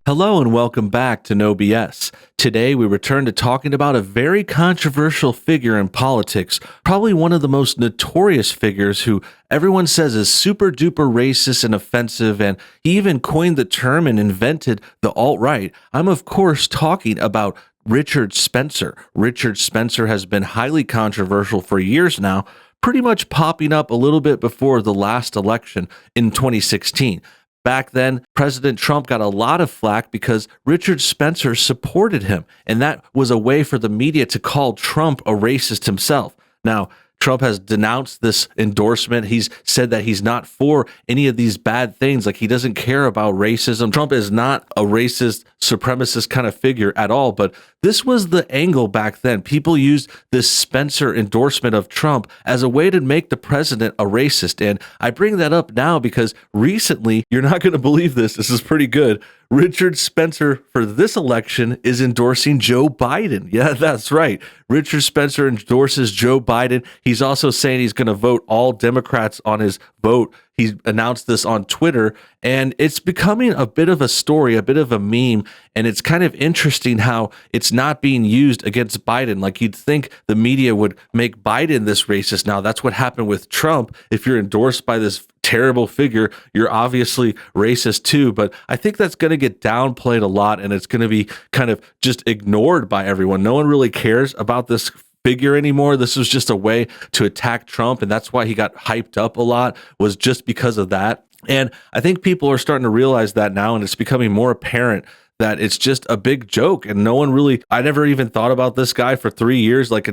Hello and welcome back to NoBS. Today we return to talking about a very controversial figure in politics, probably one of the most notorious figures who everyone says is super duper racist and offensive, and he even coined the term and invented the alt-right. I'm of course talking about Richard Spencer. Richard Spencer has been highly controversial for years now, pretty much popping up a little bit before the last election in 2016. Back then, President Trump got a lot of flack because Richard Spencer supported him, and that was a way for the media to call Trump a racist himself. Now, Trump has denounced this endorsement. He's said that he's not for any of these bad things, like he doesn't care about racism. Trump is not a racist, supremacist kind of figure at all, but this was the angle back then. People used this Spencer endorsement of Trump as a way to make the president a racist. And I bring that up now because recently, you're not going to believe this is pretty good, Richard Spencer for this election is endorsing Joe Biden. Yeah, that's right. Richard Spencer endorses Joe Biden. He's also saying he's going to vote all Democrats on his vote. He announced this on Twitter, and it's becoming a bit of a story, a bit of a meme, and it's kind of interesting how it's not being used against Biden. Like you'd think the media would make Biden this racist. Now, that's what happened with Trump. If you're endorsed by this terrible figure, you're obviously racist too, but I think that's going to get downplayed a lot, and it's going to be kind of just ignored by everyone. No one really cares about this figure anymore. This was just a way to attack Trump, and that's why he got hyped up a lot, was just because of that. And I think people are starting to realize that now, and it's becoming more apparent that it's just a big joke, and no one really, I never even thought about this guy for 3 years. Like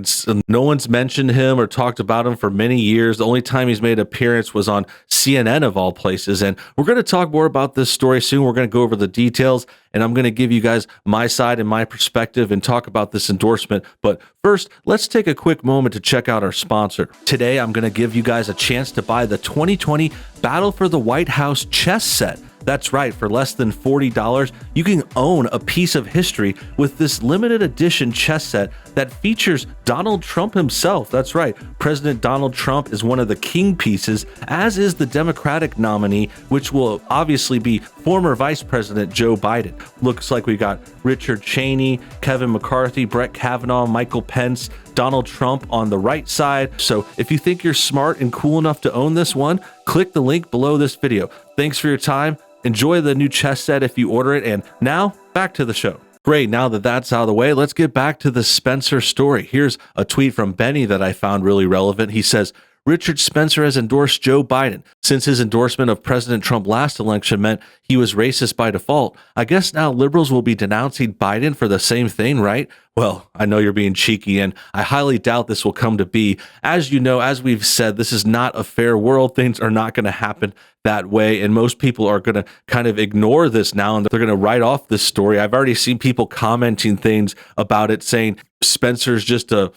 no one's mentioned him or talked about him for many years. The only time he's made an appearance was on CNN of all places. And we're going to talk more about this story soon. We're going to go over the details, and I'm going to give you guys my side and my perspective and talk about this endorsement. But first, let's take a quick moment to check out our sponsor. Today, I'm going to give you guys a chance to buy the 2020 Battle for the White House chess set. That's right, for less than $40, you can own a piece of history with this limited edition chess set that features Donald Trump himself. That's right, President Donald Trump is one of the king pieces, as is the Democratic nominee, which will obviously be former Vice President Joe Biden. Looks like we got Richard Cheney, Kevin McCarthy, Brett Kavanaugh, Michael Pence, Donald Trump on the right side. So if you think you're smart and cool enough to own this one, click the link below this video. Thanks for your time. Enjoy the new chess set if you order it. And now back to the show. Great. Now that that's out of the way, let's get back to the Spencer story. Here's a tweet from Benny that I found really relevant. He says, Richard Spencer has endorsed Joe Biden. Since his endorsement of President Trump last election meant he was racist by default, I guess now liberals will be denouncing Biden for the same thing, right? Well, I know you're being cheeky, and I highly doubt this will come to be. As you know, as we've said, this is not a fair world. Things are not going to happen that way, and most people are going to kind of ignore this now, and they're going to write off this story. I've already seen people commenting things about it, saying Spencer's just a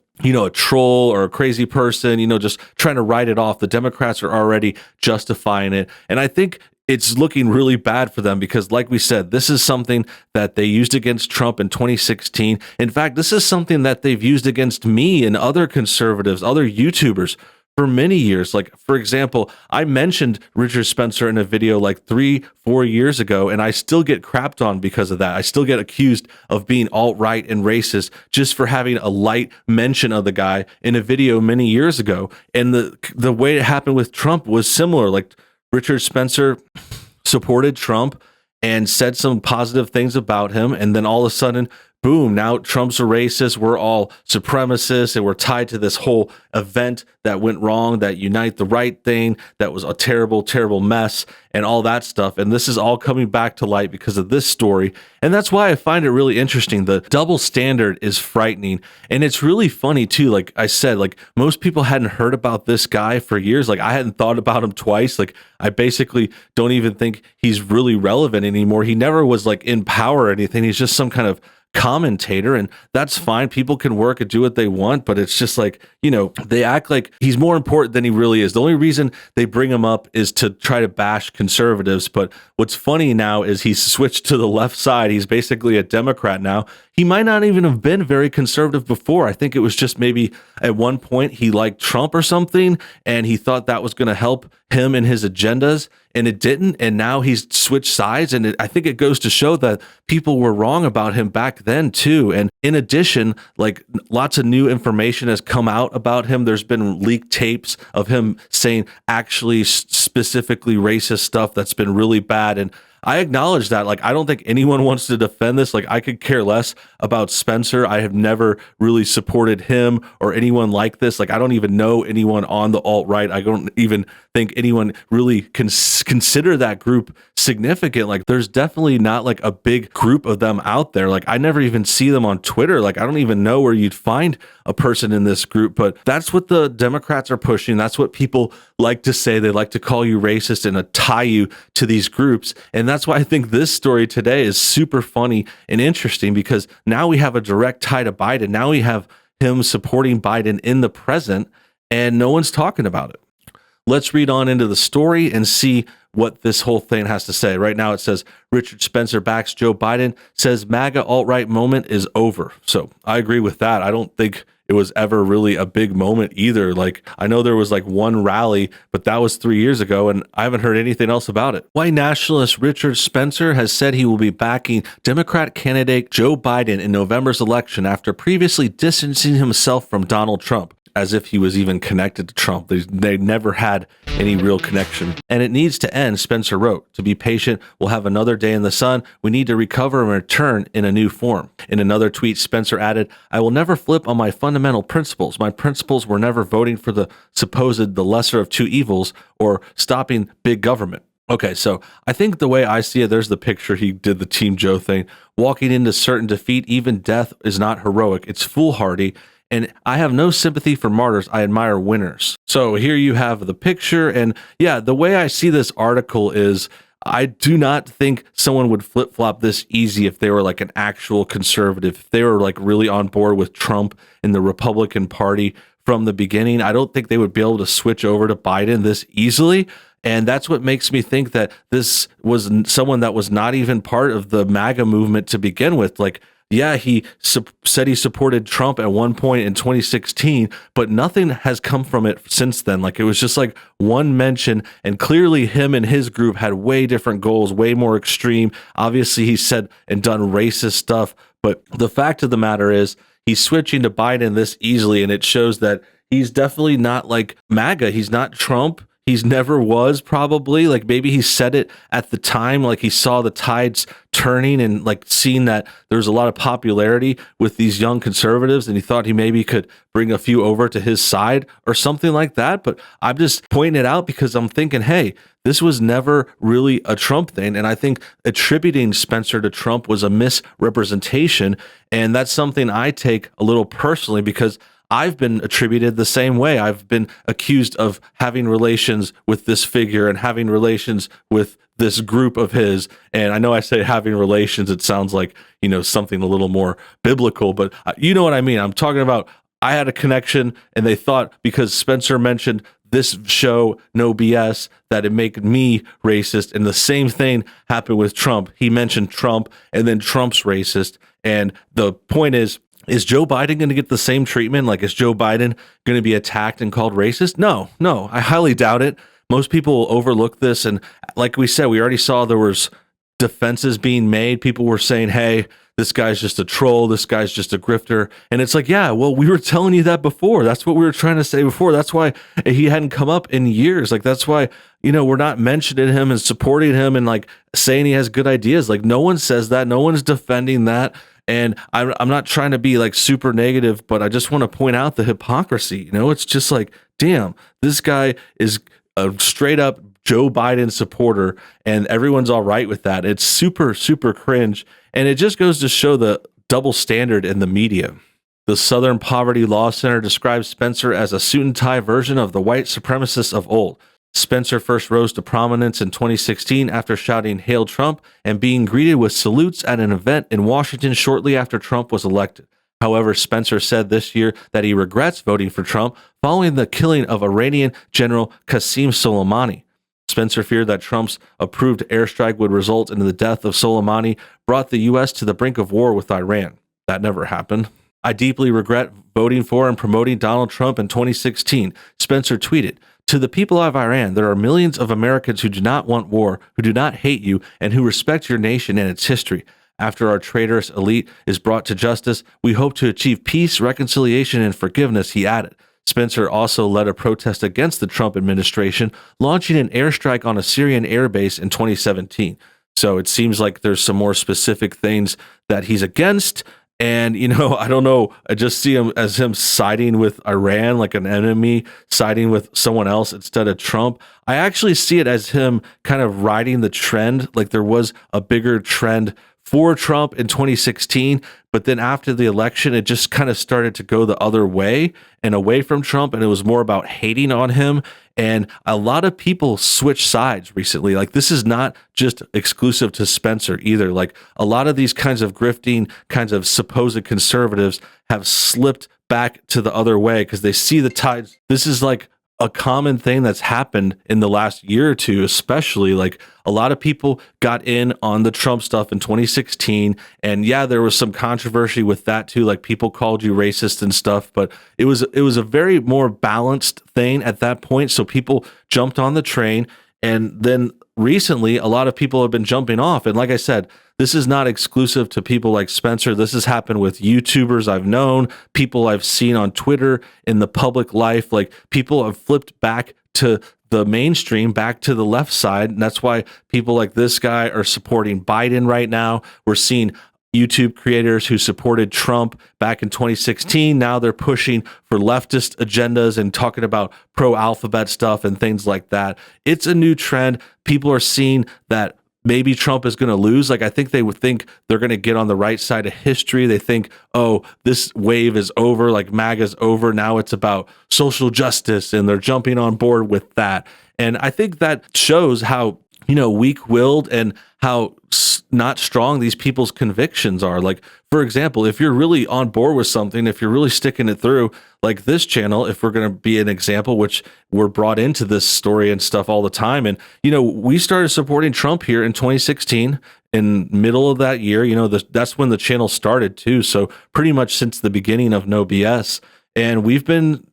troll or a crazy person, just trying to write it off. The Democrats are already justifying it, and I think it's looking really bad for them because, like we said, this is something that they used against Trump in 2016. In fact, this is something that they've used against me and other conservatives, other YouTubers for many years. Like, for example, I mentioned Richard Spencer in a video like 3-4 years ago, and I still get crapped on because of that. I still get accused of being alt-right and racist just for having a light mention of the guy in a video many years ago. And the way it happened with Trump was similar. Like, Richard Spencer supported Trump and said some positive things about him, and then all of a sudden, boom, now Trump's a racist, we're all supremacists, and we're tied to this whole event that went wrong, that Unite the Right thing, that was a terrible, terrible mess, and all that stuff. And this is all coming back to light because of this story. And that's why I find it really interesting. The double standard is frightening. And it's really funny too. Like I said, like most people hadn't heard about this guy for years. Like I hadn't thought about him twice. Like I basically don't even think he's really relevant anymore. He never was like in power or anything. He's just some kind of commentator, and that's fine. People can work and do what they want, but it's just like, they act like he's more important than he really is. The only reason they bring him up is to try to bash conservatives. But what's funny now is he's switched to the left side. He's basically a Democrat now. He might not even have been very conservative before. I think it was just maybe at one point he liked Trump or something, and he thought that was going to help him and his agendas, and it didn't. And now he's switched sides. And I think it goes to show that people were wrong about him back then, too. And in addition, like lots of new information has come out about him. There's been leaked tapes of him saying actually specifically racist stuff that's been really bad. And I acknowledge that. Like, I don't think anyone wants to defend this. Like, I could care less about Spencer. I have never really supported him or anyone like this. Like, I don't even know anyone on the alt-right. I don't even think anyone really can consider that group significant. Like, there's definitely not like a big group of them out there. Like, I never even see them on Twitter. Like, I don't even know where you'd find a person in this group, but that's what the Democrats are pushing. That's what people like to say. They like to call you racist and tie you to these groups. And that's why I think this story today is super funny and interesting, because now we have a direct tie to Biden. Now we have him supporting Biden in the present, and no one's talking about it. Let's read on into the story and see what this whole thing has to say. Right now it says, Richard Spencer backs Joe Biden, says MAGA alt-right moment is over. So I agree with that. I don't think it was ever really a big moment either. Like, I know there was like one rally, but that was 3 years ago, and I haven't heard anything else about it. White nationalist Richard Spencer has said he will be backing Democrat candidate Joe Biden in November's election after previously distancing himself from Donald Trump, as if he was even connected to Trump. They never had any real connection. And it needs to end, Spencer wrote. To be patient, we'll have another day in the sun. We need to recover and return in a new form. In another tweet, Spencer added, I will never flip on my fundamental principles. My principles were never voting for the lesser of two evils or stopping big government. Okay, so I think the way I see it, there's the picture. He did the Team Joe thing. Walking into certain defeat, even death is not heroic. It's foolhardy. And I have no sympathy for martyrs. I admire winners. So here you have the picture. And yeah, the way I see this article is I do not think someone would flip-flop this easy if they were like an actual conservative, if they were like really on board with Trump and the Republican Party from the beginning. I don't think they would be able to switch over to Biden this easily. And that's what makes me think that this was someone that was not even part of the MAGA movement to begin with. Like, yeah, he said he supported Trump at one point in 2016, but nothing has come from it since then. Like, it was just like one mention, and clearly him and his group had way different goals, way more extreme. Obviously, he said and done racist stuff, but the fact of the matter is he's switching to Biden this easily, and it shows that he's definitely not like MAGA. He's not Trump. He's never was, probably. Like, maybe he said it at the time, like he saw the tides turning and like seeing that there's a lot of popularity with these young conservatives, and he thought he maybe could bring a few over to his side or something like that. But I'm just pointing it out because I'm thinking, hey, this was never really a Trump thing. And I think attributing Spencer to Trump was a misrepresentation. And that's something I take a little personally, because I've been attributed the same way. I've been accused of having relations with this figure and having relations with this group of his. And I know I say having relations, it sounds like, you know, something a little more biblical, but you know what I mean. I'm talking about I had a connection, and they thought because Spencer mentioned this show, NoBS, that it made me racist. And the same thing happened with Trump. He mentioned Trump, and then Trump's racist. And the point is Joe Biden going to get the same treatment? Like, is Joe Biden going to be attacked and called racist? No, I highly doubt it. Most people will overlook this. And like we said, we already saw there was defenses being made. People were saying, hey, this guy's just a troll. This guy's just a grifter. And it's like, yeah, well, we were telling you that before. That's what we were trying to say before. That's why he hadn't come up in years. Like, that's why, you know, we're not mentioning him and supporting him and like saying he has good ideas. Like, no one says that. No one's defending that. And I'm not trying to be like super negative, but I just want to point out the hypocrisy. You know, it's just like, damn, this guy is a straight up Joe Biden supporter, and everyone's all right with that. It's super, super cringe. And it just goes to show the double standard in the media. The Southern Poverty Law Center describes Spencer as a suit and tie version of the white supremacists of old. Spencer first rose to prominence in 2016 after shouting "Hail Trump" and being greeted with salutes at an event in Washington shortly after Trump was elected. However, Spencer said this year that he regrets voting for Trump following the killing of Iranian General Qasem Soleimani. Spencer feared that Trump's approved airstrike would result in the death of Soleimani, brought the U.S. to the brink of war with Iran. That never happened. I deeply regret voting for and promoting Donald Trump in 2016, Spencer tweeted. To the people of Iran, there are millions of Americans who do not want war, who do not hate you, and who respect your nation and its history. After our traitorous elite is brought to justice, we hope to achieve peace, reconciliation, and forgiveness, he added. Spencer also led a protest against the Trump administration, launching an airstrike on a Syrian airbase in 2017. So it seems like there's some more specific things that he's against. And, I don't know, I just see him as him siding with Iran, like an enemy, siding with someone else instead of Trump. I actually see it as him kind of riding the trend. Like there was a bigger trend for Trump in 2016, but then after the election, it just kind of started to go the other way and away from Trump, and it was more about hating on him. And a lot of people switch sides recently. Like this is not just exclusive to Spencer either. Like a lot of these kinds of grifting, kinds of supposed conservatives have slipped back to the other way because they see the tides. This is like a common thing that's happened in the last year or two, especially. Like a lot of people got in on the Trump stuff in 2016. And yeah, there was some controversy with that too. Like people called you racist and stuff, but it was a very more balanced thing at that point. So people jumped on the train. And then recently, a lot of people have been jumping off. And like I said, this is not exclusive to people like Spencer. This has happened with YouTubers I've known, people I've seen on Twitter, in the public life. Like people have flipped back to the mainstream, back to the left side. And that's why people like this guy are supporting Biden right now. We're seeing YouTube creators who supported Trump back in 2016. Now they're pushing for leftist agendas and talking about pro-alphabet stuff and things like that. It's a new trend. People are seeing that maybe Trump is going to lose. Like I think they would think they're going to get on the right side of history. They think, oh, this wave is over, like MAGA's over. Now it's about social justice, and they're jumping on board with that. And I think that shows how, weak-willed and how not strong these people's convictions are. Like, for example, if you're really on board with something, if you're really sticking it through, like this channel, if we're going to be an example, which we're brought into this story and stuff all the time. And, we started supporting Trump here in 2016 in middle of that year, that's when the channel started too. So pretty much since the beginning of NoBS. And we've been,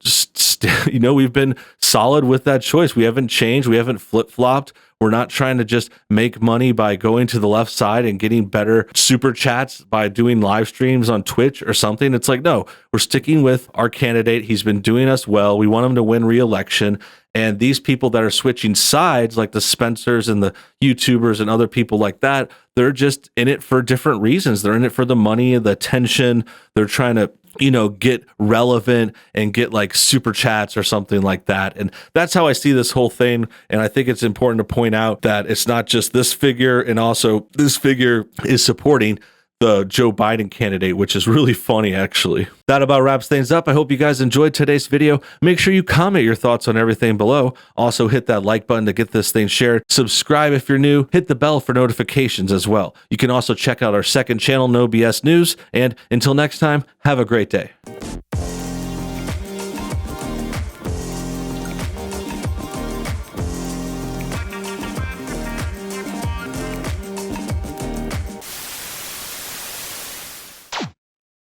we've been solid with that choice. We haven't changed. We haven't flip-flopped. We're not trying to just make money by going to the left side and getting better super chats by doing live streams on Twitch or something. It's like, no, we're sticking with our candidate. He's been doing us well. We want him to win re-election. And these people that are switching sides, like the Spencers and the YouTubers and other people like that, they're just in it for different reasons. They're in it for the money, the attention. They're trying to get relevant and get like super chats or something like that. And that's how I see this whole thing. And I think it's important to point out that it's not just this figure, and also this figure is supporting the Joe Biden candidate, which is really funny, actually. That about wraps things up. I hope you guys enjoyed today's video. Make sure you comment your thoughts on everything below. Also, hit that like button to get this thing shared. Subscribe if you're new. Hit the bell for notifications as well. You can also check out our second channel, NoBS News. And until next time, have a great day.